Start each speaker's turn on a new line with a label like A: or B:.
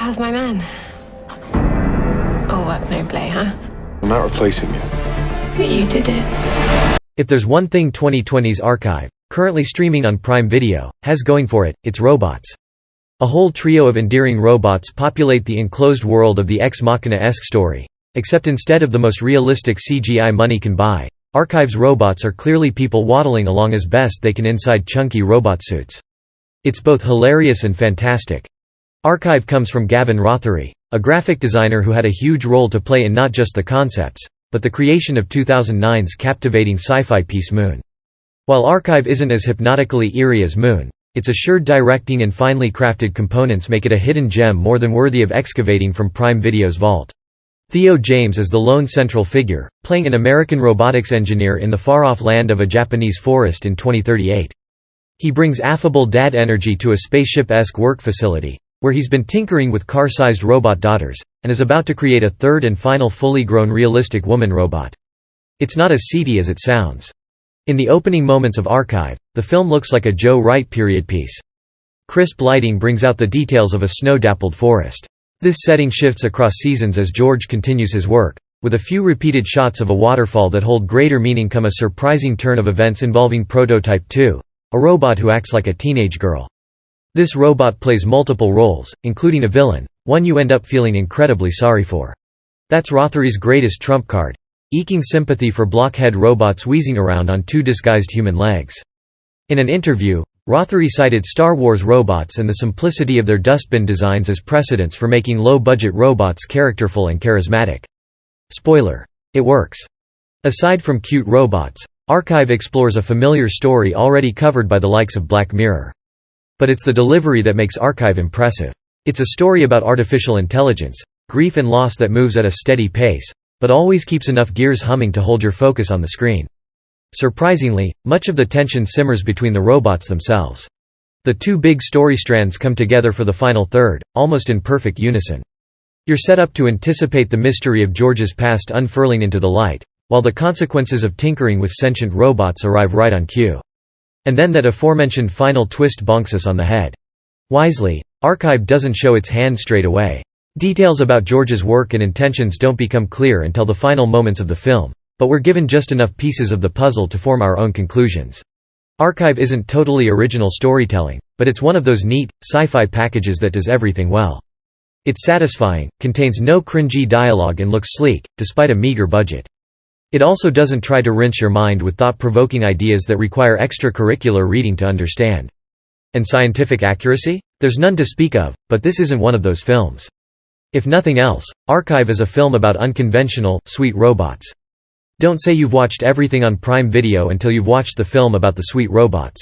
A: How's my man? All work, no play, huh?
B: I'm not replacing you.
A: But you did it.
C: If there's one thing 2020's Archive, currently streaming on Prime Video, has going for it, it's robots. A whole trio of endearing robots populate the enclosed world of the Ex Machina-esque story. Except instead of the most realistic CGI money can buy, Archive's robots are clearly people waddling along as best they can inside chunky robot suits. It's both hilarious and fantastic. Archive comes from Gavin Rothery, a graphic designer who had a huge role to play in not just the concepts, but the creation of 2009's captivating sci-fi piece Moon. While Archive isn't as hypnotically eerie as Moon, its assured directing and finely crafted components make it a hidden gem more than worthy of excavating from Prime Video's vault. Theo James is the lone central figure, playing an American robotics engineer in the far-off land of a Japanese forest in 2038. He brings affable dad energy to a spaceship-esque work facility, where he's been tinkering with car-sized robot daughters, and is about to create a third and final fully grown realistic woman robot. It's not as seedy as it sounds. In the opening moments of Archive, the film looks like a Joe Wright period piece. Crisp lighting brings out the details of a snow-dappled forest. This setting shifts across seasons as George continues his work, with a few repeated shots of a waterfall that hold greater meaning come a surprising turn of events involving Prototype 2, a robot who acts like a teenage girl. This robot plays multiple roles, including a villain, one you end up feeling incredibly sorry for. That's Rothery's greatest trump card, eking sympathy for blockhead robots wheezing around on two disguised human legs. In an interview, Rothery cited Star Wars robots and the simplicity of their dustbin designs as precedents for making low-budget robots characterful and charismatic. Spoiler: it works. Aside from cute robots, Archive explores a familiar story already covered by the likes of Black Mirror. But it's the delivery that makes Archive impressive. It's a story about artificial intelligence, grief and loss that moves at a steady pace, but always keeps enough gears humming to hold your focus on the screen. Surprisingly, much of the tension simmers between the robots themselves. The two big story strands come together for the final third, almost in perfect unison. You're set up to anticipate the mystery of George's past unfurling into the light, while the consequences of tinkering with sentient robots arrive right on cue. And then that aforementioned final twist bonks us on the head. Wisely, Archive doesn't show its hand straight away. Details about George's work and intentions don't become clear until the final moments of the film, but we're given just enough pieces of the puzzle to form our own conclusions. Archive isn't totally original storytelling, but it's one of those neat, sci-fi packages that does everything well. It's satisfying, contains no cringy dialogue and looks sleek, despite a meager budget. It also doesn't try to rinse your mind with thought-provoking ideas that require extracurricular reading to understand. And scientific accuracy? There's none to speak of, but this isn't one of those films. If nothing else, Archive is a film about unconventional, sweet robots. Don't say you've watched everything on Prime Video until you've watched the film about the sweet robots.